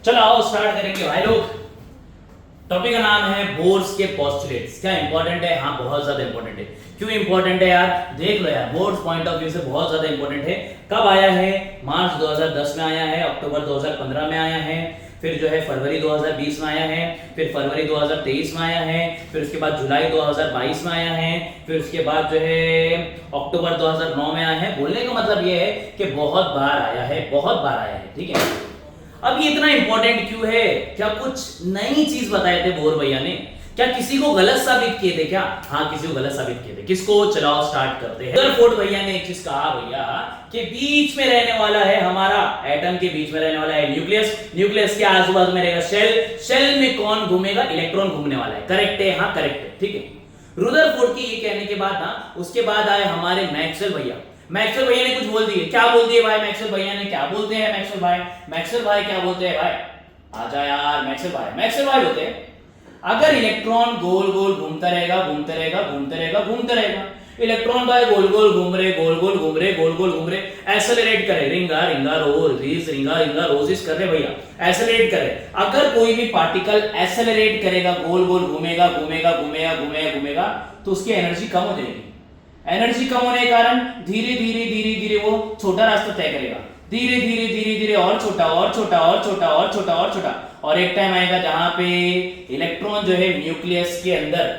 चलो आओ स्टार्ट करेंगे भाई लोग। टॉपिक का नाम है बोर्स के पोस्टुलेट्स। क्या इंपॉर्टेंट है? हाँ बहुत ज्यादा इंपॉर्टेंट है। क्यों इंपॉर्टेंट है यार? देख लो यार, बोर्ड्स पॉइंट ऑफ व्यू से बहुत ज्यादा इंपॉर्टेंट है। कब आया है? मार्च 2010 में आया है, अक्टूबर 2015 में आया है, फिर जो है फरवरी 2020 में आया है, फिर फरवरी 2023 में आया है, फिर उसके बाद जुलाई 2022 में आया है, फिर उसके बाद जो है अक्टूबर 2009 में आया है। बोलने का मतलब ये है कि बहुत बार आया है, बहुत बार आया है। ठीक है, अब ये इतना इंपॉर्टेंट क्यों है? क्या कुछ नई चीज बताए थे बोर भैया ने? क्या किसी को गलत साबित किए थे क्या? हाँ किसी को गलत साबित किए थे। किसको? चलाओ स्टार्ट करते हैं। रदरफोर्ड भैया ने एक चीज कहा भैया कि बीच में रहने वाला है हमारा एटम के बीच में रहने वाला है न्यूक्लियस, न्यूक्लियस के आजू बाजू में रहेगा शेल, शेल में कौन घूमेगा? इलेक्ट्रॉन घूमने वाला है। करेक्ट है? हाँ करेक्ट है। ठीक है, रदरफोर्ड के ये कहने के बाद ना उसके बाद आए हमारे मैक्सवेल भैया। मैक्सवेल भैया ने कुछ बोल दिए। क्या बोल दिए भाई मैक्सवेल भैया ने? क्या बोलते हैं मैक्सवेल भाई? मैक्सवेल भाई क्या बोलते हैं भाई? आजा यार मैक्सवेल भाई। मैक्सवेल भाई बोलते हैं अगर इलेक्ट्रॉन गोल गोल घूमता रहेगा, घूमते रहेगा, घूमते रहेगा, घूमते रहेगा, इलेक्ट्रॉन भाई गोल गोल घूम रहे, गोल गोल घूम रहे, गोल गोल घूम रहे, एक्सेलरेट करे, रिंगा रिंगा रोज रिंगा रिंगा रोजिस कर रहे भैया, एक्सेलरेट करे। अगर कोई भी पार्टिकल एक्सेलरेट करेगा, गोल गोल घूमेगा, घूमेगा घूमेगा घूमेगा घूमेगा, तो उसकी एनर्जी कम हो जाएगी। एनर्जी कम होने के कारण धीरे धीरे धीरे धीरे वो छोटा रास्ता तय करेगा, धीरे धीरे धीरे धीरे और छोटा और छोटा और छोटा और छोटा और छोटा, और एक टाइम आएगा जहां पे इलेक्ट्रॉन जो है न्यूक्लियस के अंदर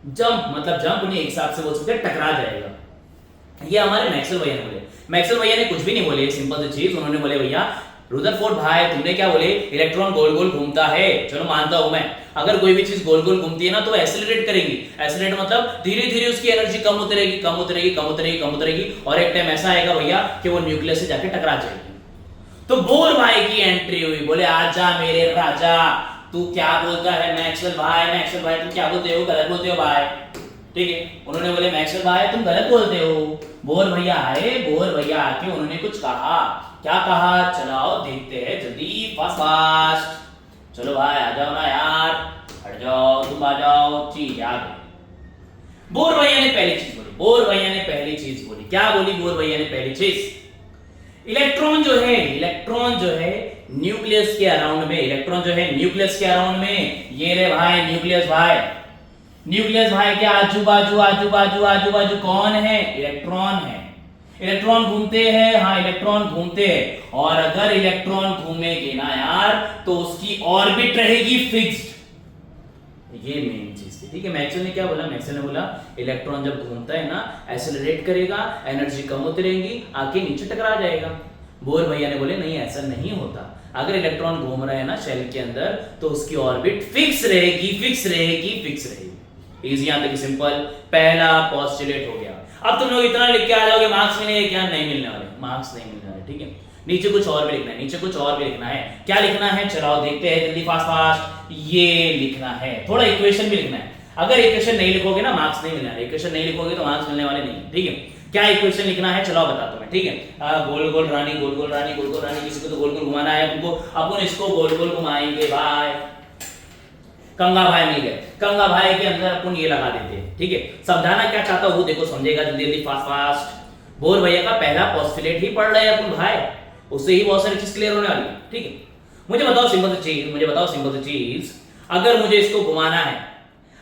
जंप, मतलब जंप नहीं, एक हिसाब से बोल सकते हैं टकरा जाएगा। ये हमारे मैक्सवेल भैया ने बोले। मैक्सवेल भैया ने कुछ भी नहीं बोले, सिंपल सी चीज उन्होंने बोले भैया रदरफोर्ड भाई तुमने क्या बोले? इलेक्ट्रॉन गोल गोल घूमता है, चलो मानता हूं मैं। अगर कोई भी चीज गोल गोल घूमती है ना तो एक्सेलरेट करेगी। एक्सेलरेट मतलब धीरे धीरे उसकी एनर्जी कम होती रहेगी, कम होती रहेगी, कम होती रहेगी, कम होती रहेगी, और एक टाइम ऐसा आएगा भैया कि वो न्यूक्लियस से जाके टकरा जाएगी। तो बोर भाई की एंट्री हुई, बोले आजा मेरे राजा। तू क्या बोलता है मैक्सवेल भाई? मैक्सवेल भाई तुम क्या बोलते हो? गलत बोलते हो भाई। ठीक है, उन्होंने बोले मैक्सवेल भाई तुम गलत बोलते हो। बोर भैया आए, बोर भैया आके उन्होंने कुछ कहा। क्या कहा? चलाओ देखते हैं जल्दी, फास्ट फास्ट। चलो भाई आ जाओ ना यार, हट जाओ, तुम आ जाओ, चीज याद है। बोर भैया ने पहली चीज बोली, बोर भैया ने पहली चीज बोली। क्या बोली बोर भैया ने पहली चीज? इलेक्ट्रॉन जो है, इलेक्ट्रॉन जो है न्यूक्लियस के अराउंड में, इलेक्ट्रॉन जो है न्यूक्लियस के अराउंड में, ये रे भाई न्यूक्लियस भाई, न्यूक्लियस भाई के आजू बाजू आजू बाजू आजू बाजू कौन है? इलेक्ट्रॉन है। इलेक्ट्रॉन घूमते हैं, हाँ इलेक्ट्रॉन घूमते हैं, और अगर इलेक्ट्रॉन घूमेगी ना यार तो उसकी ऑर्बिट रहेगी फिक्स्ड। ये मेन चीज थी। ठीक है, मैक्सवेल ने क्या बोला? मैक्सवेल ने बोला इलेक्ट्रॉन जब घूमता है ना एक्सेलरेट करेगा, एनर्जी कम होती रहेगी, आके नीचे टकरा जाएगा। बोर भैया ने बोले नहीं ऐसा नहीं होता। अगर इलेक्ट्रॉन घूम रहा है ना शेल के अंदर तो उसकी ऑर्बिट फिक्स रहेगी, फिक्स रहेगी, फिक्स रहेगी। इजी, यहां तक सिंपल। पहला पोस्टुलेट हो गया। अब तुम लोग इतना लिख के आ जाओगे मार्क्स मिलेंगे क्या? नहीं मिलने वाले, मार्क्स नहीं मिलने वाले। ठीक है, नीचे कुछ और भी लिखना है, नीचे कुछ और भी लिखना है। क्या लिखना है? चलाओ देखते हैं जल्दी, फास्ट फास्ट। ये लिखना है, थोड़ा इक्वेशन भी लिखना है। अगर इक्वेशन नहीं लिखोगे ना मार्क्स नहीं मिलने वाले, इक्वेशन नहीं लिखोगे तो मार्क्स मिलने वाले नहीं। ठीक है, क्या इक्वेशन लिखना है चलो बताता हूं मैं। ठीक है, गोल गोल रानी, गोल गोल रानी, गोल गोल रानी, किसी को तो गोल गोल घुमाना है तुमको, अपन इसको गोल गोल घुमाएंगे भाई। कंगा भाई मिल गए, कंगा भाई के अंदर अपन ये लगा देते हैं। ठीक है, समझाना क्या चाहता हूं देखो, समझेगा जल्दी जल्दी, फास्ट फास्ट। बोर भैया का पहला पोस्टुलेट ही पढ़ रहे हैं अपन भाई, उससे ही बहुत सारी चीज क्लियर होने वाली है। ठीक है, मुझे बताओ सिंपल सी चीज, मुझे बताओ सिंपल सी चीज, अगर मुझे इसको घुमाना है,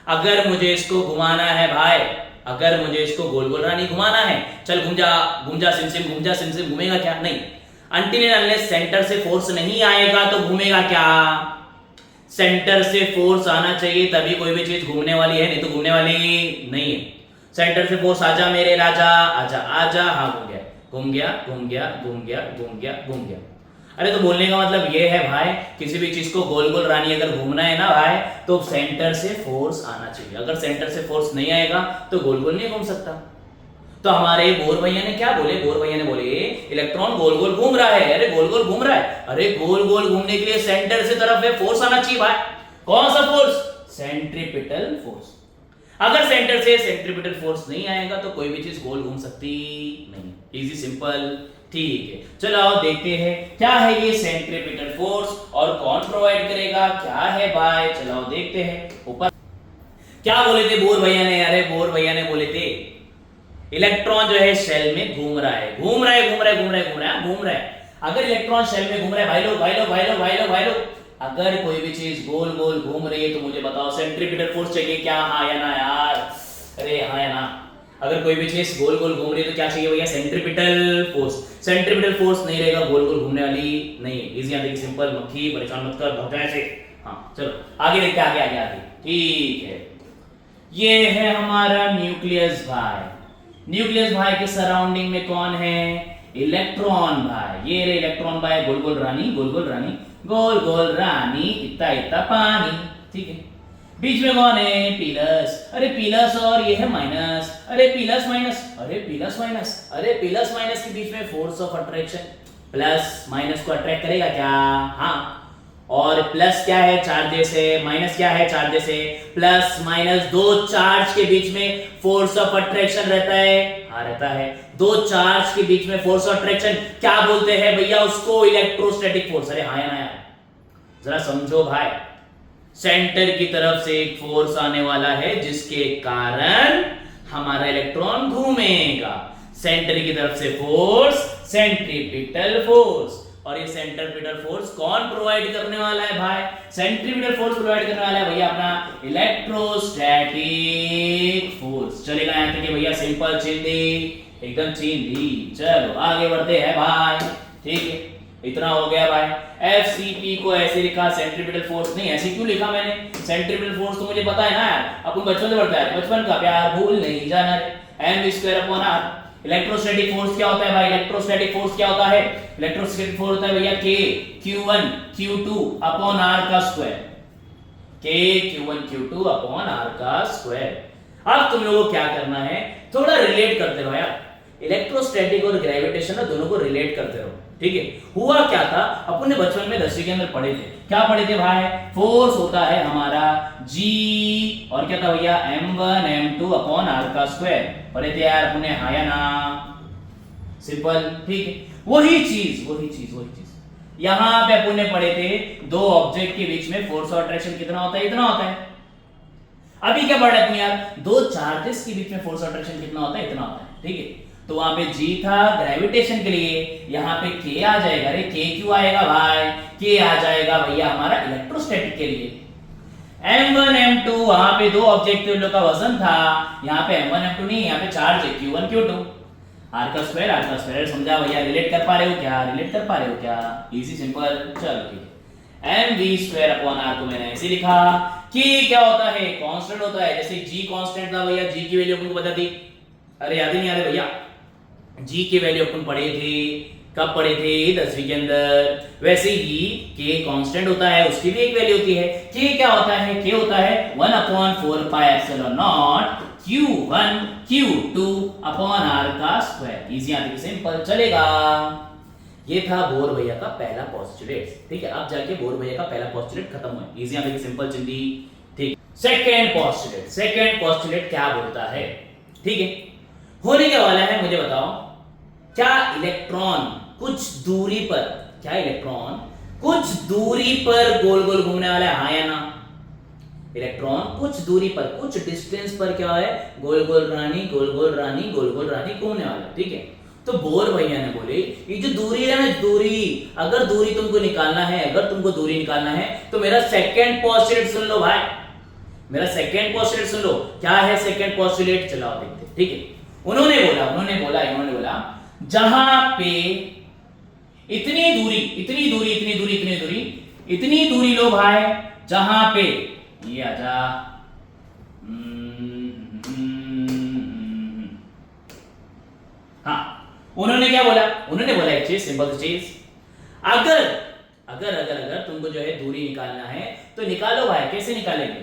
अगर मुझे इसको घुमाना है भाई, अगर मुझे इसको गोल गोल रानी घुमाना है, चल घूम जा, घूम जा सिम सिम, घूम जा सिम सिम, घूमेगा क्या? नहीं। अनटिल एंड अनलेस सेंटर से फोर्स नहीं आएगा तो घूमेगा क्या? सेंटर से फोर्स आना चाहिए तभी कोई भी चीज घूमने वाली है, नहीं तो घूमने वाली नहीं है। सेंटर से फोर्स आजा मेरे राजा, आजा आजा। हाँ घूम गया, घूम गया, घूम गया, घूम गया, घूम गया, घूम गया। अरे तो बोलने का मतलब ये है भाई, किसी भी चीज को गोल गोल रानी अगर घूमना है ना भाई तो सेंटर से फोर्स आना चाहिए। अगर सेंटर से फोर्स नहीं आएगा तो गोल गोल नहीं घूम सकता। तो हमारे बोर भैया ने क्या बोले? बोर भैया ने बोले इलेक्ट्रॉन गोल गोल घूम रहा है। अरे गोल गोल घूम रहा है, अरे गोल गोल घूमने के लिए सेंटर से तरफ है फोर्स आना चाहिए भाई। कौन सा फोर्स? Centripetal force. अगर सेंटर से सेंट्रीपिटल फोर्स नहीं आएगा तो कोई भी चीज गोल घूम सकती नहीं। Easy simple. ठीक है, चलो आओ देखते हैं क्या है ये सेंट्रीपिटल फोर्स और कौन प्रोवाइड करेगा, क्या है भाई। चलो देखते हैं। ऊपर क्या बोले थे बोर भैया ने? अरे बोर भैया ने बोले थे इलेक्ट्रॉन जो है शेल में घूम रहा है, घूम रहा है, घूम रहा है, घूम रहा है, घूम रहा है, घूम रहा है। अगर इलेक्ट्रॉन शेल में घूम रहा है, भाई लोग, अगर कोई भी चीज गोल गोल घूम रही है तो मुझे बताओ सेंट्रीपिटल फोर्स चाहिए क्या, हाँ या ना यार, अरे हाँ या ना। अगर कोई भी चीज गोल गोल घूम रही है तो क्या चाहिए भैया, सेंट्रीपिटल फोर्स। सेंट्रीपिटल फोर्स नहीं रहेगा गोल गोल घूमने वाली नहीं, इजी आंसर, सिंपल, मक्खी परेशान मत कर, बहुत ऐसे। हाँ चलो आगे देखते हैं, आगे। ठीक है, ये है हमारा न्यूक्लियस भाई। न्यूक्लियस भाई के सराउंडिंग में कौन है, इलेक्ट्रॉन भाई। ये रे इलेक्ट्रॉन भाई, गोल गोल रानी, गोल गोल रानी, इतना इतना पानी, ठीक है। बीच में कौन है, प्लस, अरे प्लस और ये है माइनस, अरे प्लस माइनस, अरे प्लस माइनस के बीच में force of attraction, plus minus को अट्रैक्ट करेगा क्या, हाँ। और प्लस क्या है, चार्जेस है, माइनस क्या है, चार्जेस है। प्लस माइनस दो चार्ज के बीच में फोर्स ऑफ अट्रैक्शन रहता है, हाँ रहता है। दो चार्ज के बीच में फोर्स ऑफ अट्रैक्शन क्या बोलते हैं भैया, उसको इलेक्ट्रोस्टैटिक फोर्स। अरे हाँ या ना यार, जरा समझो भाई। सेंटर की तरफ से एक फोर्स आने वाला है जिसके कारण हमारा इलेक्ट्रॉन घूमेगा। सेंटर की तरफ से फोर्स, सेंट्रीपिटल फोर्स। और ये सेंट्रीपिटल फोर्स कौन प्रोवाइड करने वाला है भाई, सेंट्रीपिटल फोर्स प्रोवाइड करने वाला है भैया अपना इलेक्ट्रोस्टैटिक फोर्स। चलेगा यहां तक भैया, सिंपल चिंदी, एकदम चिंदी। चलो आगे बढ़ते हैं भाई, ठीक है, इतना हो गया भाई। FCP को ऐसे लिखा, सेंट्रीपिटल फोर्स नहीं, ऐसे क्यों लिखा मैंने, सेंट्रीपिटल फोर्स तो मुझे पता है ना यार, अपन बचपन से पढ़ता है, बचपन का प्यार भूल नहीं जाना रे। mv²/r। इलेक्ट्रोस्टैटिक फोर्स क्या होता है भाई, इलेक्ट्रोस्टैटिक फोर्स क्या होता है, इलेक्ट्रोस्टैटिक फोर्स होता है भैया K Q1 Q2/r का स्क्वायर, K Q1 Q2/r का स्क्वायर। अब तुम लोगों को क्या करना है, थोड़ा रिलेट करते रहो यार, इलेक्ट्रोस्टैटिक और ग्रेविटेशन ना दोनों को रिलेट करते रहो, ठीक है। हुआ क्या था, अपन ने बचपन में 10वीं के अंदर पढ़े थे, क्या पढ़े थे भाई, फोर्स होता है हमारा G और क्या था भैया M1 M2/r का स्क्वायर, पढ़े थे यार अपन ने, हाँ या ना, सिंपल, ठीक है। वही चीज यहां पे अपन ने पढ़े थे, दो ऑब्जेक्ट के बीच में फोर्स ऑफ अट्रैक्शन कितना होता है, इतना होता है। अभी क्या पढ़ रहे अपन यार, दो चार्जेस के बीच में फोर्स ऑफ अट्रैक्शन कितना होता है, इतना होता है, ठीक है। तो वहां पे G था ग्रेविटेशन के लिए, यहाँ पे K आ जाएगा, अरे K क्यों आएगा भाई, K आ जाएगा भैया हमारा इलेक्ट्रोस्टैटिक के लिए। M1 M2 वहां पे दो ऑब्जेक्ट का वजन था, यहाँ पे M1 M2 नहीं, यहाँ पे चार्ज है Q1 Q2, r का स्क्वायर, समझा भैया, रिलेट कर पा रहे हो क्या, इजी सिंपल, चलो ठीक है। mv²/r को मैंने ऐसे लिखा कि क्या होता है, कांस्टेंट होता है, जैसे G कांस्टेंट था भैया, G की वैल्यू आपको बता दी, अरे याद ही नहीं आ रहा भैया, G की वैल्यू अपन पढ़े थे, कब पढ़े थे, 10वीं के अंदर। वैसे ही K कांस्टेंट होता है, उसकी भी एक वैल्यू होती है। K क्या होता है, K होता है 1/4πε0 Q1 Q2/r का स्क्वायर, इजी आती, सिंपल, चलेगा। ये था बोर भैया का पहला पोस्टुलेट, ठीक है। अब जाके बोर भैया का पहला पोस्टुलेट खत्म हुआ, इजी आती, सिंपल चिंदी, ठीक। सेकंड पोस्टुलेट क्या बोलता है, ठीक है, होने क्या वाला है, मुझे बताओ, क्या इलेक्ट्रॉन कुछ दूरी पर गोल गोल घूमने वाला है, हाँ या ना। इलेक्ट्रॉन कुछ दूरी पर, कुछ डिस्टेंस पर क्या है, गोल गोल रानी घूमने वाला, ठीक है। तो बोर भैया ने बोले ये जो दूरी है ना, अगर दूरी तुमको निकालना है, तो मेरा सेकंड पोस्टुलेट सुन लो भाई, क्या है सेकंड पोस्टुलेट, चलाओ देखते, ठीक है। उन्होंने बोला जहां पे इतनी दूरी लो भाई, जहां पे ये आजा, हाँ, उन्होंने क्या बोला, एक चीज, सिंपल चीज, अगर तुमको जो है दूरी निकालना है तो निकालो भाई, कैसे निकालेंगे,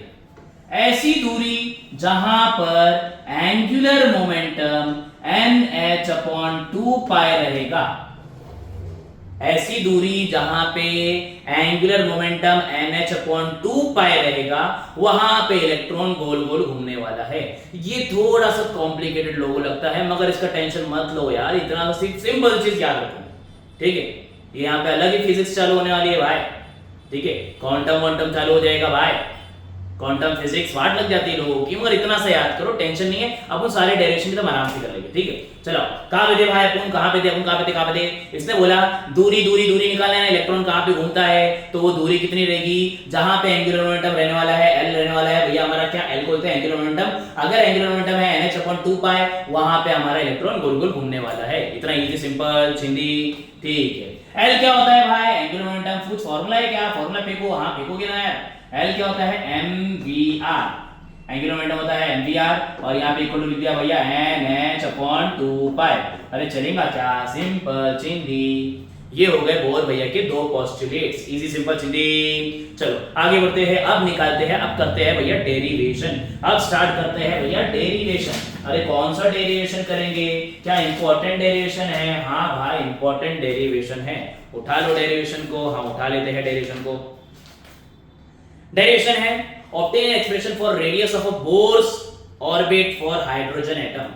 ऐसी दूरी जहां पर एंगुलर मोमेंटम nh/2π रहेगा, ऐसी दूरी जहां पे एंगुलर मोमेंटम nh/2π रहेगा, वहां पे इलेक्ट्रॉन गोल गोल घूमने वाला है। ये थोड़ा सा कॉम्प्लिकेटेड लोगों लगता है, मगर इसका टेंशन मत लो यार, इतना सिंपल चीज याद रखो, ठीक है। ये यहाँ पे अलग ही फिजिक्स चालू होने वाली है भाई, ठीक है, क्वांटम चालू हो जाएगा भाई, क्वांटम फिजिक्स वाट लग जाती है लोगों की, मगर इतना सा याद करो, टेंशन नहीं है, अपन सारे डायरेक्शन एकदम आराम से कर लेंगे, ठीक है। चलो कहां पे थे भाई अपन, कहां पे थे अपन, कहां पे थे। इसने बोला दूरी दूरी दूरी निकालना है, इलेक्ट्रॉन कहां पे घूमता है, तो वो दूरी कितनी रहेगी, जहां पे एंगुलर मोमेंटम रहने वाला है एल रहने वाला है, भैया हमारा क्या एल को बोलते हैं एंगुलर मोमेंटम। अगर एंगुलर मोमेंटम है nh/2 पाई, वहां पे हमारा इलेक्ट्रॉन गोल गोल घूमने वाला है। इतना इजी सिंपल चिंदी, ठीक है। एल क्या होता है भाई, एंगुलर मोमेंटम, कुछ फार्मूला है क्या, फार्मूला फेंको, हां फेंकोगे ना यार। एल क्या होता है mvr, एंगुलर मोमेंटम होता है mvr, और यहाँ पे इक्वल टू लिख दिया भैया nh/2 पाई। अरे चलेगा क्या, सिंपल चिंदी। ये हो गए बोर भैया के दो पोस्टुलेट्स, इजी सिंपल चिंदी। चलो आगे बढ़ते हैं, अब निकालते हैं, अब करते हैं भैया डेरिवेशन। अब स्टार्ट करते हैं भैया डेरिवेशन। अरे कौन सा डेरिवेशन करेंगे, क्या इंपॉर्टेंट डेरिवेशन है, हाँ भाई इंपॉर्टेंट डेरिवेशन है, उठा लो डेरिवेशन को, हाँ उठा लेते हैं डेरिवेशन को। डेरिवेशन है obtain an expression for radius of a Bohr's orbit for hydrogen atom,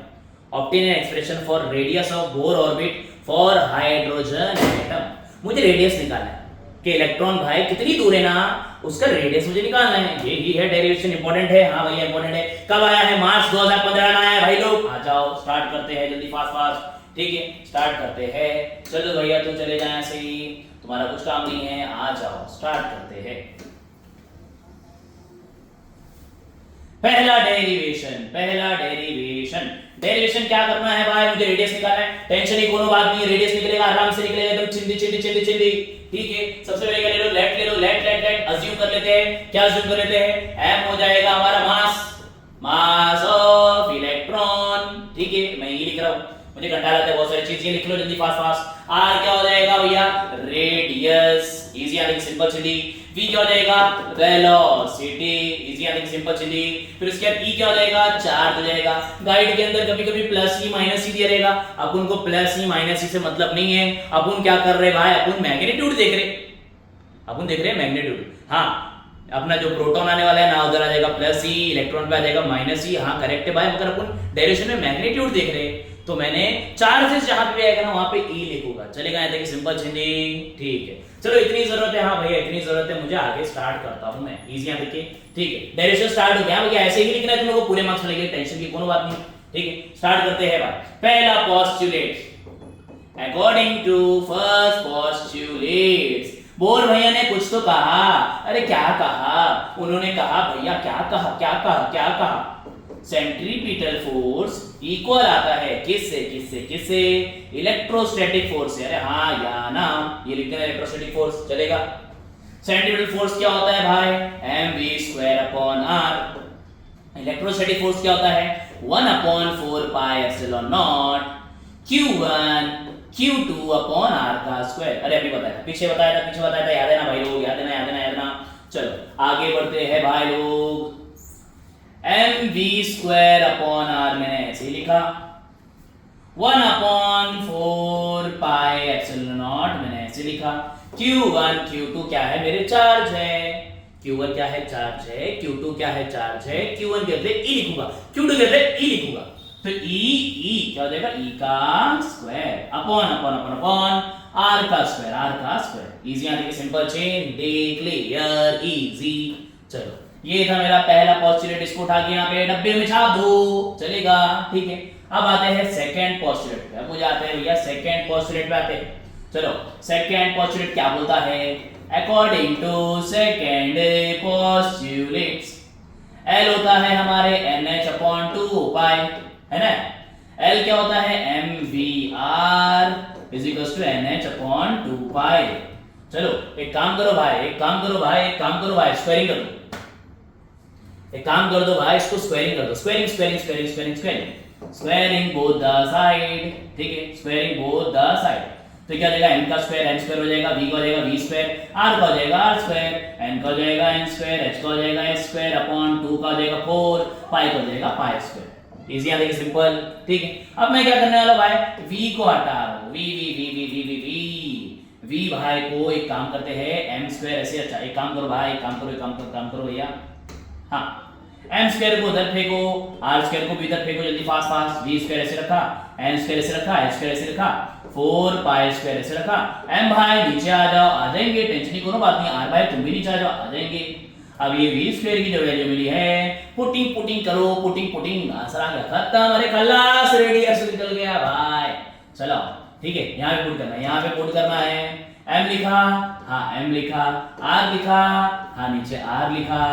obtain an expression for radius of Bohr orbit for hydrogen atom। मुझे रेडियस निकालना है कि इलेक्ट्रॉन भाई कितनी दूर है ना, उसका रेडियस मुझे निकालना है, यही है डेरिवेशन, इंपॉर्टेंट है, हाँ भैया इंपॉर्टेंट है। कब आया है, मार्च 2015 में आया है भाई लोग। आ जाओ स्टार्ट करते हैं जल्दी, फास्ट फास्ट, ठीक है स्टार्ट करते हैं। चलो भैया तुम चले जाए ऐसे ही, तुम्हारा कुछ काम नहीं है, आ जाओ स्टार्ट करते हैं। पहला डेरिवेशन, पहला डेरिवेशन, डेरिवेशन क्या करना है भाई, मुझे रेडियस निकालना है, टेंशन ही कोनो बात नहीं है, रेडियस निकलेगा आराम से निकलेगा एकदम चिंदी चिंदी चिंदी चिंदी, ठीक है। सबसे पहले क्या ले लो, लेट ले लो, लेट लेट लेट अज्यूम कर लेते हैं, क्या अज्यूम कर लेते हैं, m हो जाएगा हमारा मास, मास ऑफ इलेक्ट्रॉन, ठीक है मैं ये लिख रहा हूं, मुझे घंटा लगता है बहुत सारी चीज, ये लिख लो जल्दी फास्ट फास्ट। r क्या हो जाएगा भैया, रेडियस, इजी यानी सिंपल चिंदी। v क्या हो जाएगा, वेलोसिटी, इजी यानी सिंपल चिंदी। फिर उसके बाद e क्या हो जाएगा, चार्ज हो जाएगा। गाइड के अंदर कभी कभी प्लस ई माइनस ई दिया रहेगा, अपन को प्लस ई माइनस ई से मतलब नहीं है, अपन क्या कर रहे भाई, अपन मैग्नीट्यूड देख रहे, अपन देख रहे हैं मैग्नीट्यूड। हाँ अपना जो प्रोटॉन आने वाला है ना, उधर आ जाएगा प्लस ई, इलेक्ट्रॉन पे आ जाएगा माइनस ई, हाँ करेक्ट है भाई, मगर अपन डायरेक्शन में मैग्नीट्यूड देख रहे हैं, तो मैंने चार्जेस जहां पे आएगा ना वहां पे ई लिखूंगा, चलेगा यहाँ तक सिंपल चिंदी, ठीक है। चलो इतनी जरूरत है, हाँ भैया इतनी जरूरत है, मुझे आगे स्टार्ट करता हूं मैं, इजी यहाँ तक, ठीक है। डायरेक्शन स्टार्ट हो गया भैया, ऐसे ही लिखना है तुम लोगों को, पूरे मार्क्स मिलेंगे, टेंशन की कोनो बात नहीं, ठीक है। स्टार्ट करते हैं भाई, पहला postulate, according to first postulate, Bohr भैया ने कुछ तो कहा। अरे क्या कहा, उन्होंने कहा भैया क्या कहा, क्या कहा, क्या कहा, सेंट्रीपिटल फोर्स इक्वल आता है किससे, किससे किससे, इलेक्ट्रोस्टैटिक फोर्स से। अरे हाँ या ना, ये लिखते हैं इलेक्ट्रोस्टैटिक फोर्स, चलेगा। सेंट्रीपिटल फोर्स क्या होता है भाई, mv²/r। इलेक्ट्रोस्टैटिक फोर्स क्या होता है, 1/4 पाई एप्सिलॉन नॉट q1 q2/r²। अरे अभी बताया था, पीछे बताया था, याद है ना भाई लोग, याद है ना। चलो आगे बढ़ते हैं भाई लोग, mv²/r मैंने ऐसे लिखा, 1/4 पाई एप्सिलॉन नॉट मैंने ऐसे लिखा, q1 q2 क्या है, मेरे चार्ज है, q1 क्या है, चार्ज है, q2 क्या है, चार्ज है, q1 के बदले e लिखूंगा, q2 के बदले e लिखूंगा, तो e क्या हो जाएगा, e का स्क्वायर अपॉन r का स्क्वायर, इजी आने की सिंपल चेन, क्लियर इजी। चलो ये था मेरा पहला पोस्टुलेट, इसको उठा के यहाँ पे डब्बे में छाप दो, चलेगा, ठीक है। अब आते हैं सेकंड पोस्टुलेट पे, अब मुझे आते हैं भैया सेकंड पोस्टुलेट पे आते हैं। चलो सेकंड पोस्टुलेट क्या बोलता है, according to second postulate, L होता है हमारे nh/2 पाई, है ना। L क्या होता है, mvr = nh/2 पाई। चलो एक काम करो भाई, स्क्वायरिंग कर दो, एक काम कर दो भाई, इसको स्क्वायरिंग कर दो, स्क्वायरिंग बोथ द साइड, ठीक है, स्क्वायरिंग बोथ द साइड। तो क्या हो जाएगा, n का स्क्वायर n स्क्वायर हो जाएगा, v का हो जाएगा v स्क्वायर, r का हो जाएगा r स्क्वायर, n का हो जाएगा n स्क्वायर, h का हो जाएगा h स्क्वायर अपॉन 2 का हो जाएगा 4, पाई का हो जाएगा पाई स्क्वायर, इजी है, देखिए सिंपल, ठीक है। अब मैं क्या करने वाला भाई, v को हटा रहा हूं, v भाई को एक काम करते हैं, m स्क्वायर ऐसे, अच्छा एक काम करो भाई, काम करो भैया, हाँ m स्क्वायर को उधर फेंको, r स्क्वायर को भी इधर फेंको, जल्दी फास्ट, v स्क्वायर ऐसे रखा, n स्क्वायर ऐसे रखा, h स्क्वायर ऐसे रखा, 4 पाई स्क्वायर ऐसे रखा, m भाई नीचे आ जाओ, आ जाएंगे, टेंशन की कोनो बात नहीं, r भाई तुम भी नीचे आ जाओ, आ जाएंगे। अब ये वी स्क्वायर की जो वैल्यू मिली है, पुटिंग पुटिंग करो, पुटिंग पुटिंग, आंसर आ गया खत्म। अरे खल्लास, रेडियस निकल गया भाई। चलो ठीक है, यहाँ पे पुट करना है, यहाँ पे पुट करना है। m लिखा, हाँ m लिखा, r लिखा, हाँ नीचे r लिखा,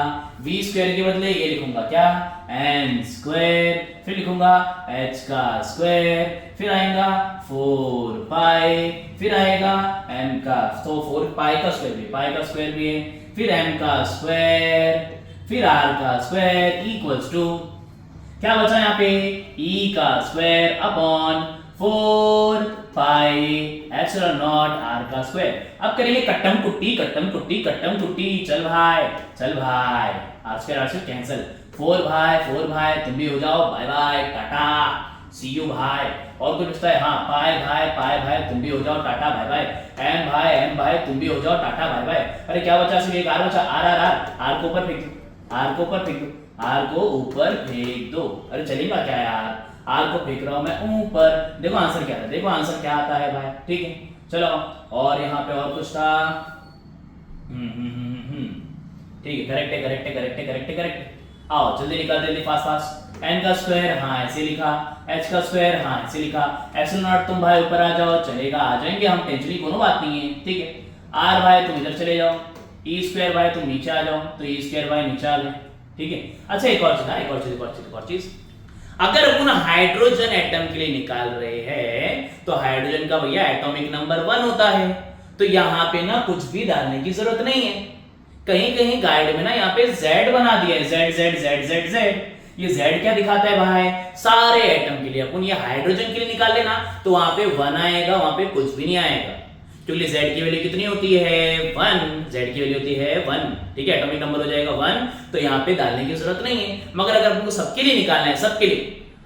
v स्क्वायर के बदले ये लिखूंगा क्या, n स्क्वायर, फिर लिखूंगा h का स्क्वायर, फिर आएगा 4 पाई, फिर आएगा m का, तो 4 पाई का स्क्वायर भी है, फिर m का स्क्वायर, फिर r का स्क्वायर इक्वल्स टू क्या बचा यहाँ पे, e का square upon 4 pi epsilon not r का स्क्वायर। अब करेंगे कट्टम कुट्टी कट्टम कुट्टी कट्टम कुट्टी। चल भाई r स्क्वायर कैंसिल, 4 भाई तुम भी हो जाओ, bye bye tata see you भाई। और कुछ बचता है, हाँ पाई भाई तुम भी हो जाओ टाटा बाय बाय। एम भाई तुम भी हो जाओ टाटा बाय बाय। अरे क्या बचा, सिर्फ एक आर बचा, आर को ऊपर फेंक दो, आर को ऊपर फेंक दो। अरे चलेगा क्या यार, आर को फेंक रहा हूं मैं ऊपर। देखो आंसर क्या था, देखो आंसर क्या आता है भाई। ठीक है चलो, और यहाँ पे और कुछ था। ठीक है, करेक्ट। आओ जल्दी निकाल, जल्दी फास्ट। n का स्क्वायर, हाँ ऐसे लिखा, h का स्क्वायर, हाँ ऐसे लिखा, एप्सिलॉन नॉट तुम भाई ऊपर आ जाओ, चलेगा आ जाएंगे हम, टेंशन की कोनो बात नहीं है। ठीक है, r भाई तुम इधर चले जाओ, e स्क्वायर भाई तुम नीचे आ जाओ, तो e स्क्वायर भाई नीचे आ गए। ठीक है, अच्छा एक और चीज, अगर अपन हाइड्रोजन एटम के लिए निकाल रहे हैं तो हाइड्रोजन का भैया एटॉमिक नंबर 1 होता है, तो यहाँ पे ना कुछ भी डालने की जरूरत नहीं है। कहीं गाइड में ना यहाँ पे Z बना दिया है, Z। ये Z क्या दिखाता है भाई, सारे एटम के लिए अपन ये हाइड्रोजन के लिए निकाल लेना तो वहां पे 1 आएगा, वहां पे कुछ भी नहीं आएगा, क्योंकि Z की वैल्यू कितनी होती है 1, Z की वैल्यू होती है 1। ठीक है, एटॉमिक नंबर हो जाएगा 1, तो यहाँ पे डालने की जरूरत नहीं है। मगर अगर आपको सबके लिए निकालना है, सबके लिए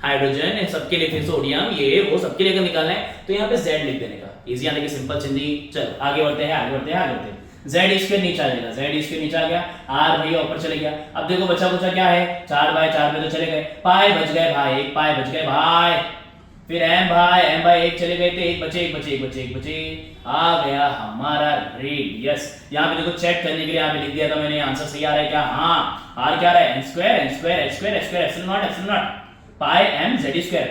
हाइड्रोजन, सबके लिए फिर सोडियम, ये वो सबके लिए अगर निकालना है तो यहाँ पे Z लिख देने का, इजी यानी कि सिंपल सिंधी। चलो आगे बढ़ते हैं। Z स्क्वायर नीचे आ जाएगा, Z स्क्वायर नीचे आ गया, R भैया ऊपर चले गया। अब देखो बचा क्या है, 4 बाय 4 में तो चले गए, पाई बच गए भाई, एक पाई बच गए भाई। फिर m भाई एक चले गए थे, एक बचे, आ गया हमारा रेडियस। यहाँ पे देखो चेक करने के लिए यहाँ पे लिख दिया था मैंने, आंसर सही आ रहा है क्या, हाँ r क्या आ रहा है, n square epsilon not pi m z square,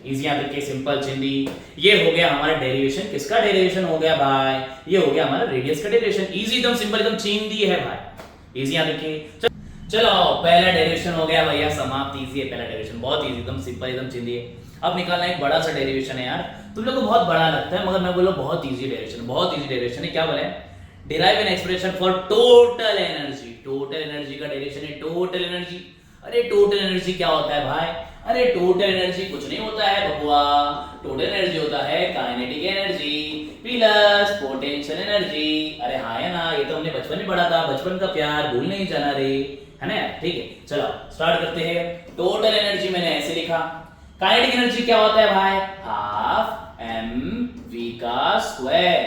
easy यहाँ तक के सिंपल चिंदी। ये हो गया हमारा डेरिवेशन, किसका डेरिवेशन हो गया भाई, ये हो गया हमारा रेडियस का डेरिवेशन। इजी एकदम सिंपल, एकदम चिंदी है भाई, इजी यहाँ तक के। चलो पहला डेरिवेशन हो गया भैया समाप्त, इजी है पहला डेरिवेशन, बहुत इजी, एकदम सिंपल, एकदम चिंदी है। अब निकालना एक बड़ा सा डेरिवेशन है यार, तुम लोग को बहुत बड़ा लगता है मगर मैं बोला बहुत इजी डेरिवेशन है। क्या बोले, derive an expression for total energy का डेरिवेशन है, टोटल एनर्जी। अरे टोटल एनर्जी क्या होता है भाई, अरे टोटल एनर्जी कुछ नहीं होता है बबुआ, टोटल एनर्जी होता है kinetic energy plus potential energy. अरे हाँ है ना, ये तो हमने बचपन में पढ़ा था, बचपन का प्यार भूल नहीं जाना रे, है ना। ठीक है चलो स्टार्ट करते हैं। टोटल एनर्जी मैंने ऐसे लिखा, काइनेटिक एनर्जी क्या होता है भाई, हाफ mv का स्क्वायर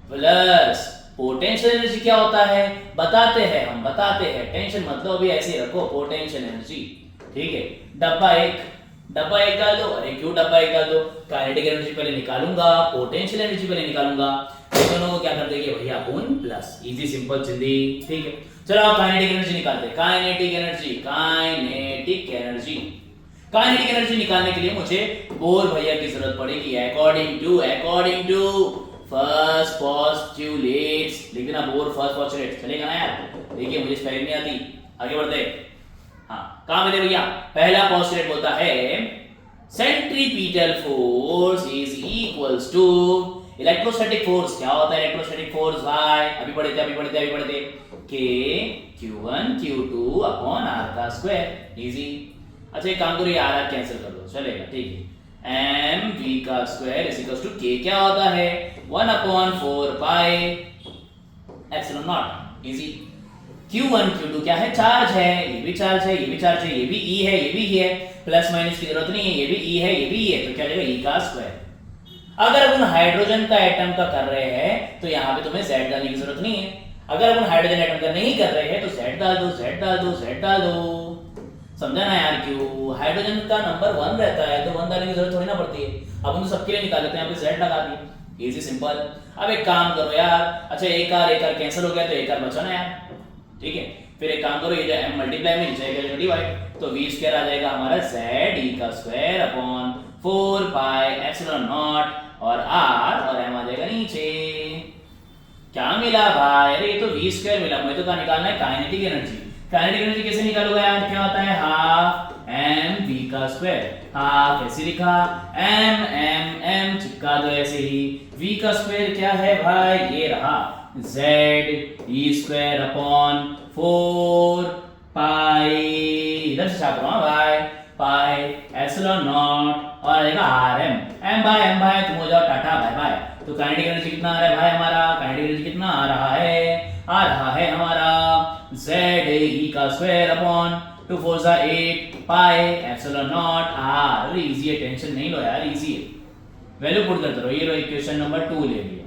प्लस पोटेंशियल एनर्जी क्या होता है बताते हैं, टेंशन मतलब अभी ऐसे रखो, पोटेंशियल एनर्जी। ठीक है, डब्बा एक डाल दो। अरे क्यों डब्बा एक डाल दो, काइनेटिक एनर्जी पहले निकालूंगा, पोटेंशियल एनर्जी पहले निकालूंगा, दोनों को क्या कर देंगे भैया अपन प्लस, इजी सिंपल चिंदी। ठीक है चलो आप काइनेटिक एनर्जी निकालते हैं, काइनेटिक एनर्जी निकालने के लिए मुझे बोर भैया की जरूरत पड़ेगी। अकॉर्डिंग टू फर्स्ट पोस्टुलेट्स, लिख देना बोर फर्स्ट पोस्टुलेट, चलेगा ना यार। देखिए मुझे स्पेलिंग नहीं आती, आगे बढ़ते हैं। हाँ कहां मिले भैया, पहला पोस्टुलेट बोलता है centripetal force is equals to electrostatic force. क्या होता है इलेक्ट्रोस्टैटिक फोर्स भाई, अभी पढ़ते K Q1 Q2 upon R का स्क्वायर, इजी। अच्छा एक काम करो, ये R कैंसिल कर दो, चलेगा। ठीक है, mv का square is equals to K क्या होता है 1 upon 4 pi epsilon naught, easy. Q1 Q2 क्या है, चार्ज है, ये भी चार्ज है, ये भी चार्ज है, ये भी E है, ये भी E है, प्लस माइनस की जरूरत नहीं है, ये भी E है, ये भी E है, तो क्या लेगा E का स्क्वायर। अगर अपन हाइड्रोजन का एटम का कर रहे हैं तो यहाँ पे तुम्हें Z डालने की जरूरत नहीं है। अगर अपन हाइड्रोजन एटम का नहीं कर रहे हैं तो Z डाल दो, समझा ना यार। क्यों, हाइड्रोजन का नंबर 1 रहता है तो 1 डालने की जरूरत थोड़ी ना पड़ती है, अपन तो सबके लिए निकाल लेते हैं, यहाँ पे Z लगा दिए, इजी सिंपल। अब एक काम करो यार, अच्छा एक आर कैंसिल हो गया तो एक आर बचा ना यार, ठीक है। फिर एक काम करो, ये जो m मल्टीप्लाई में नीचे जाएगा डिवाइड, तो v स्क्वायर आ जाएगा हमारा z e का square upon 4 pi epsilon not और r और m आ जाएगा नीचे। क्या मिला भाई? अरे ये तो v स्क्वायर मिला, मुझे तो क्या निकालना है? Kinetic energy. काइनेटिक एनर्जी कैसे निकालूंगा यार? क्या होता है? हाफ m v का स्क्वायर। हाफ ऐसे लिखा, m चिपका दो ऐसे ही। v का स्क्वायर क्या है भाई? ये रहा z e स्क्वायर अपॉन 4 पाई, इधर से छाप रहा हूं भाई, पाई एप्सिलॉन नॉट और आएगा rm। m भाई तुम हो जाओ टाटा बाय बाय। तो काइनेटिक एनर्जी कितना आ रहा है भाई हमारा? काइनेटिक एनर्जी कितना आ रहा है हमारा z e का स्क्वायर अपॉन 2 4 जा 8 pi epsilon not r। Easy है, टेंशन नहीं लो यार, इजी है। वैल्यू पुट करते रहो। ये लो इक्वेशन नंबर 2 ले लिया।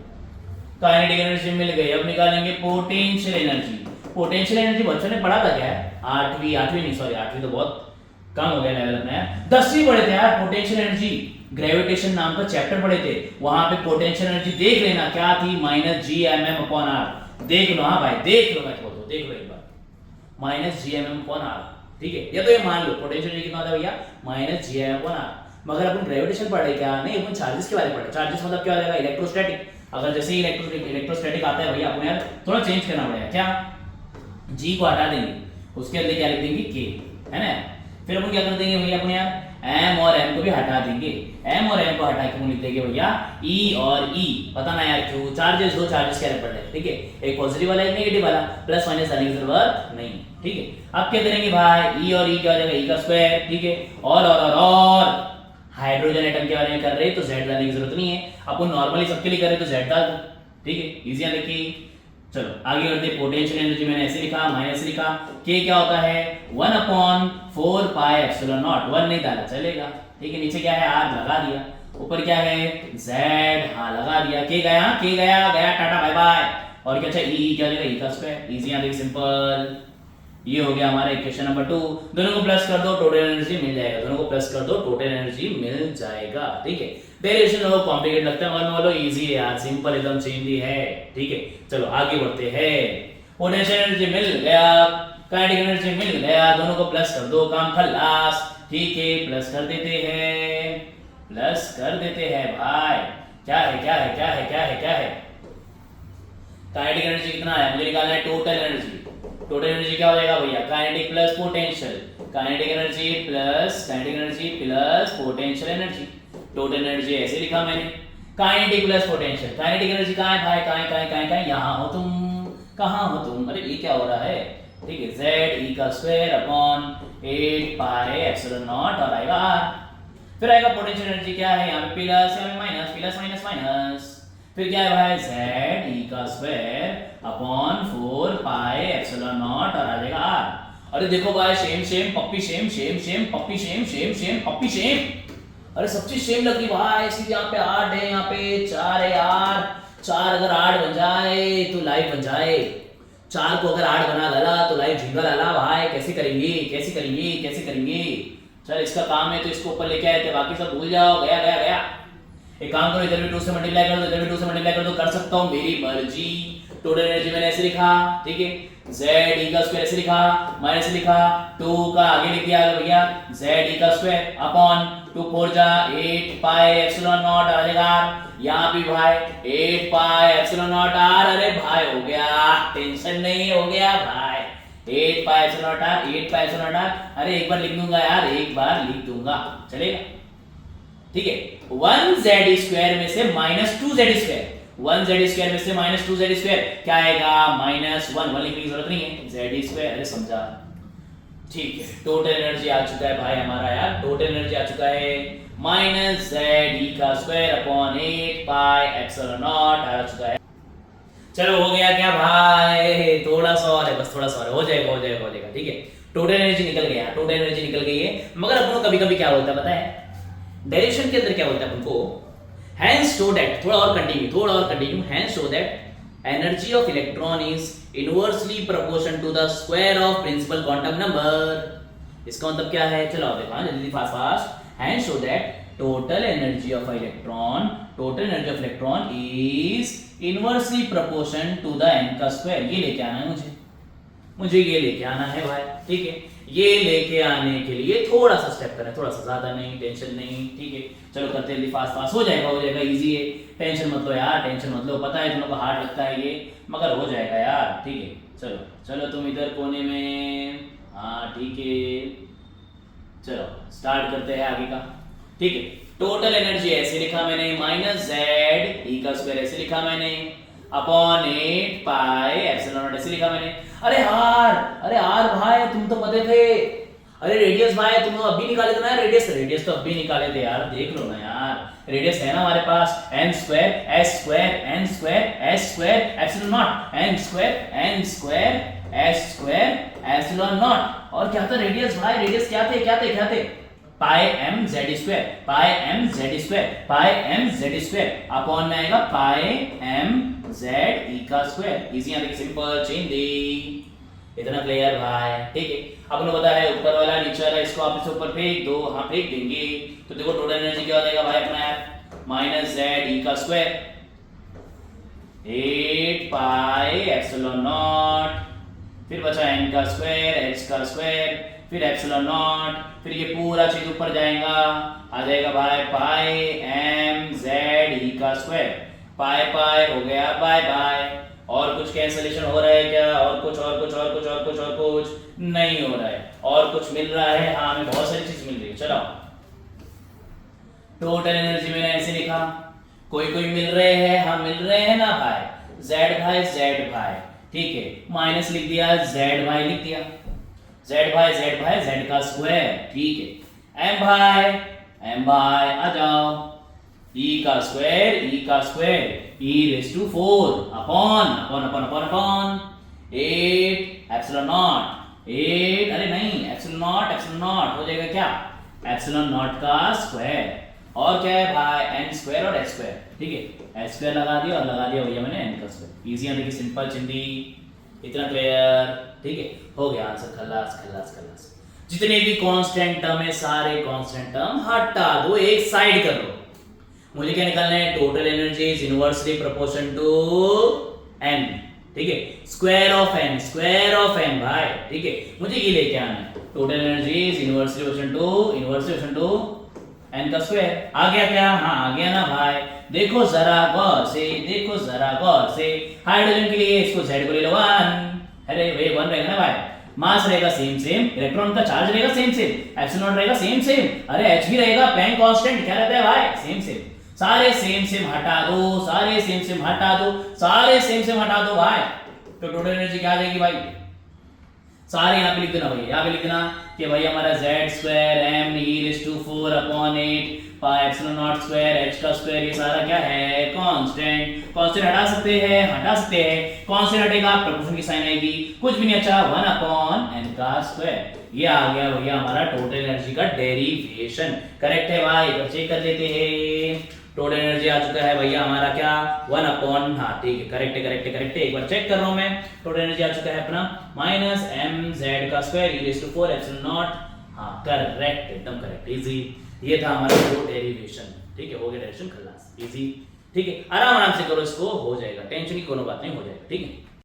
काइनेटिक एनर्जी मिल गई। अब निकालेंगे पोटेंशियल एनर्जी। पोटेंशियल एनर्जी बच्चों ने पढ़ा था क्या? आठवीं नहीं, सॉरी आठवीं तो बहुत कम हो गया लेवल अपना यार, 10वीं पढ़े थे यार पोटेंशियल एनर्जी। ग्रेविटेशन नाम का चैप्टर पढ़े थे, वहां पे पोटेंशियल एनर्जी देख लेना क्या थी, -gmm/r। देख लो, हाँ भाई देख लो, मैं बोलता हूं देख लो एक बार, -gmm/r। ठीक है, या तो ये मान लो पोटेंशियल एनर्जी कितना होता है भैया? -gmm/r। मगर अपन ग्रेविटेशन पढ़ रहे क्या? नहीं, अपन चार्जेस के बारे में पढ़ रहे। चार्जेस मतलब क्या हो जाएगा? इलेक्ट्रोस्टैटिक। अगर जैसे ही इलेक्ट्रोस्टैटिक आता है भैया, अपन यार थोड़ा चेंज करना पड़ेगा। क्या? g को हटा देंगे, उसके अंदर क्या लिख देंगे? k, है ना। फिर अपन क्या कर देंगे भैया? अपन यार m और m को भी हटा देंगे। m और m को हटा के लिख देंगे भैया e और e। पता ना यार क्यों, चार्जेस दो चार्जेस क्या पड़ रहे हैं, ठीक है, एक पॉजिटिव वाला एक नेगेटिव वाला, प्लस माइनस डालने की जरूरत नहीं, ठीक है। अब क्या करेंगे भाई? e और e क्या हो जाएगा? e का स्क्वायर, ठीक है। और हाइड्रोजन एटम के बारे में कर रहे हैं तो z डालने की जरूरत नहीं है, अपन नॉर्मली सबके लिए कर रहे तो z डाल दो, ठीक है, इजी है। देखिए चलो आगे बढ़ते। पोटेंशियल एनर्जी मैंने ऐसे लिखा, माइनस लिखा। k क्या होता है? 1/4 पाई एप्सिलॉन नॉट। 1 नहीं डाला चलेगा, ठीक है। नीचे क्या है? r लगा दिया। ऊपर क्या है? z, हाँ लगा दिया। k गया टाटा बाय बाय। और क्या चाहिए? e क्या हो जाएगा? e का स्क्वायर। इजी है, देखिए सिंपल। ये हो गया हमारा इक्वेशन नंबर 2। दोनों को प्लस कर दो, टोटल एनर्जी मिल जाएगा। दोनों को प्लस कर दो, टोटल एनर्जी मिल जाएगा, ठीक है। डेरिवेशन लोगों को कॉम्प्लिकेट लगता है, और बोलो इजी है यार, सिंपल एकदम सिंपल है, ठीक है। चलो आगे बढ़ते हैं। पोटेंशियल एनर्जी मिल गया, काइनेटिक एनर्जी मिल गया, दोनों को प्लस कर दो, काम खलास, ठीक है। प्लस कर देते हैं भाई। क्या है? काइनेटिक एनर्जी कितना है? मुझे निकालना है टोटल एनर्जी। टोटल एनर्जी क्या हो जाएगा भैया? Kinetic plus potential. Kinetic energy plus potential energy. Total energy ऐसे लिखा मैंने, kinetic plus potential. Kinetic energy कहाँ है भाई? कहाँ? यहाँ हो तुम, कहाँ हो तुम? अरे ये क्या हो रहा है? ठीक है, z e का square upon 8 pi epsilon not और आएगा r। फिर आएगा पोटेंशियल एनर्जी क्या है? यहाँ पे प्लस, यहाँ पे माइनस। फिर क्या है भाई? z e का square upon 4 pi epsilon not और आ जाएगा r। अरे देखो भाई, सेम पप्पी सेम पप्पी सेम। अरे सब चीज सेम लग रही भाई। सिर्फ यहाँ पे 8 है, यहाँ पे 4 है यार। 4 अगर 8 बन जाए तो लाइफ बन जाए, 4 को अगर 8 बना डाला तो लाइफ झिंगा डाला भाई। कैसे करेंगे? चल इसका काम है तो इसको ऊपर लेके आए थे, बाकी सब भूल जाओ। गया। एक काम करो, इधर भी 2 से मल्टीप्लाई कर दो, इधर भी 2 से मल्टीप्लाई कर दो, कर सकता हूँ, मेरी मर्जी। टोटल एनर्जी मैंने ऐसे लिखा, ठीक है। z e का स्क्वायर ऐसे लिखा, माइनस लिखा, 2 का आगे लिख दिया भैया, z e का स्क्वायर अपॉन 2 4 जा 8 पाई एप्सिलॉन नॉट आ जाएगा। यहाँ भी भाई 8 पाई एप्सिलॉन नॉट r। अरे भाई हो गया, टेंशन नहीं, हो गया भाई। 8 पाई एप्सिलॉन नॉट r। अरे एक बार लिख दूंगा यार, चलेगा, ठीक है। 1z स्क्वायर में से -2z स्क्वायर, 1z स्क्वायर में से -2z स्क्वायर क्या आएगा? -1 लिखने की जरूरत नहीं है, z स्क्वायर। अरे समझा, ठीक है। टोटल एनर्जी आ चुका है भाई हमारा यार, टोटल एनर्जी आ चुका है -z का square upon 8 pi epsilon nought आ चुका है। चलो हो गया क्या भाई? थोड़ा सा और है, बस थोड़ा सा और हो जाएगा, ठीक है। टोटल एनर्जी निकल गई है। मगर अपन को कभी-कभी क्या बोलता है पता है? डेरिवेशन के अंदर क्या बोलता है अपन को? hence show that, थोड़ा और continue, hence show that energy of electron is inversely proportional to the square of principal quantum number। इसका मतलब क्या है? चलो देखो जल्दी fast. hence show that total energy of electron is inversely proportional to the n का square. ये लेके आना है मुझे, मुझे ये लेके आना है भाई, ठीक है। ये लेके आने के लिए थोड़ा सा स्टेप करना है, थोड़ा सा, ज्यादा नहीं, टेंशन नहीं, ठीक है। चलो करते जल्दी, फास्ट फास्ट हो जाएगा, इजी है। टेंशन मत लो यार, टेंशन मत लो, पता है तुम लोग को हार्ड लगता है ये, मगर हो जाएगा यार, ठीक है। चलो चलो तुम इधर कोने में, हाँ ठीक है। चलो स्टार्ट करते हैं आगे का, ठीक है। टोटल एनर्जी ऐसे लिखा मैंने, माइनस जेड ई का स्क्वायर ऐसे लिखा मैंने, अपॉन 8 पाई एप्सिलॉन नॉट ऐसे लिखा मैंने। अरे यार भाई तुम तो पते थे। अरे रेडियस भाई तुम लोग अभी निकाले थे ना, रेडियस तो अभी निकाले थे यार, देख लो ना यार, रेडियस है ना हमारे पास, n square s square epsilon not, n square s square epsilon not. और क्या था रेडियस भाई, रेडियस क्या थे पाई m z स्क्वायर अपॉन में आएगा पाई m z e का स्क्वायर। इजी, यहाँ देखिए सिंपल चेंज दी, इतना क्लियर भाई, ठीक है। अब लोग पता है ऊपर वाला नीचे वाला, इसको आप इससे ऊपर फेंक दो, हाँ फेंक देंगे तो देखो टोटल एनर्जी क्या हो जाएगा भाई अपना यार, माइनस जेड ई का स्क्वायर 8 पाई एप्सिलॉन नॉट, फिर बचा n का स्क्वायर h का स्क्वायर, फिर एप्सिलॉन नॉट, फिर ये पूरा चीज ऊपर जाएगा, आ जाएगा भाई पाई m z e का स्क्वायर, पाई पाई हो गया बाय बाय। और कुछ कैंसलेशन हो रहा है क्या, और कुछ नहीं हो रहा है, और कुछ मिल रहा है, हाँ हमें बहुत सारी चीज मिल रही है। चलो टोटल एनर्जी मैंने ऐसे लिखा, कोई मिल रहे हैं, हाँ मिल रहे हैं ना भाई, z भाई, ठीक है, माइनस लिख दिया, z भाई लिख दिया, z भाई z का स्क्वायर, ठीक है, m भाई आ जाओ, e का square e raise to 4 upon 8 epsilon naught 8, अरे नहीं एप्सिलॉन नॉट हो जाएगा क्या, एप्सिलॉन नॉट का स्क्वायर, और क्या है भाई n स्क्वायर और h स्क्वायर, ठीक है, h स्क्वायर लगा दिया और लगा दिया भैया मैंने n का स्क्वायर। इजी है, देखिए सिंपल चिंदी, इतना क्लियर, ठीक है, हो गया आंसर, खल्लास। जितने भी कांस्टेंट टर्म है सारे कांस्टेंट टर्म हटा दो, एक साइड कर लो। मुझे क्या निकालना है, total energy is inversely proportion to n, ठीक है, स्क्वायर ऑफ n भाई, ठीक है, मुझे ये लेके आना है, total energy is inversely proportion to n का स्क्वायर। आ गया क्या, हाँ आ गया ना भाई, देखो जरा गौर से, हाइड्रोजन के लिए इसको z को ले लो 1, अरे वे 1 रहेगा ना भाई, मास रहेगा सेम, इलेक्ट्रॉन का चार्ज रहेगा सेम, एप्सिलॉन रहेगा सेम, अरे h भी रहेगा, प्लैंक कांस्टेंट क्या रहता है भाई, सेम, सारे सेम हटा दो, सारे सेम हटा दो भाई, तो टोटल एनर्जी क्या आ जाएगी भाई, सारे यहाँ पे लिख देना भैया, यहाँ पे लिख देना कि भाई हमारा z square m e raise to 4 upon 8 pi epsilon naught square h का स्क्वायर, ये सारा क्या है, कांस्टेंट हटा सकते हैं, कांस्टेंट हटेगा प्रोपोर्शन की साइन आएगी, कुछ भी नहीं अच्छा 1 अपॉन n का स्क्वायर। ये आ गया भैया हमारा टोटल एनर्जी का डेरिवेशन, करेक्ट है भाई, तो चेक कर लेते हैं, टोटल एनर्जी आ चुका है भैया हमारा क्या 1 अपॉन, हाँ ठीक है, करेक्ट, एक बार चेक कर रहा हूं मैं, टोटल एनर्जी आ चुका है अपना माइनस mz का square e raise to 4 epsilon naught, हाँ करेक्ट, एकदम करेक्ट, इजी, ये था हमारा वो डेरिवेशन, ठीक है, हो गया डेरिवेशन खल्लास, इजी, ठीक है, आराम से करो इसको, हो जाएगा, टेंशन की कोनो बात नहीं, हो जाएगा, ठीक है।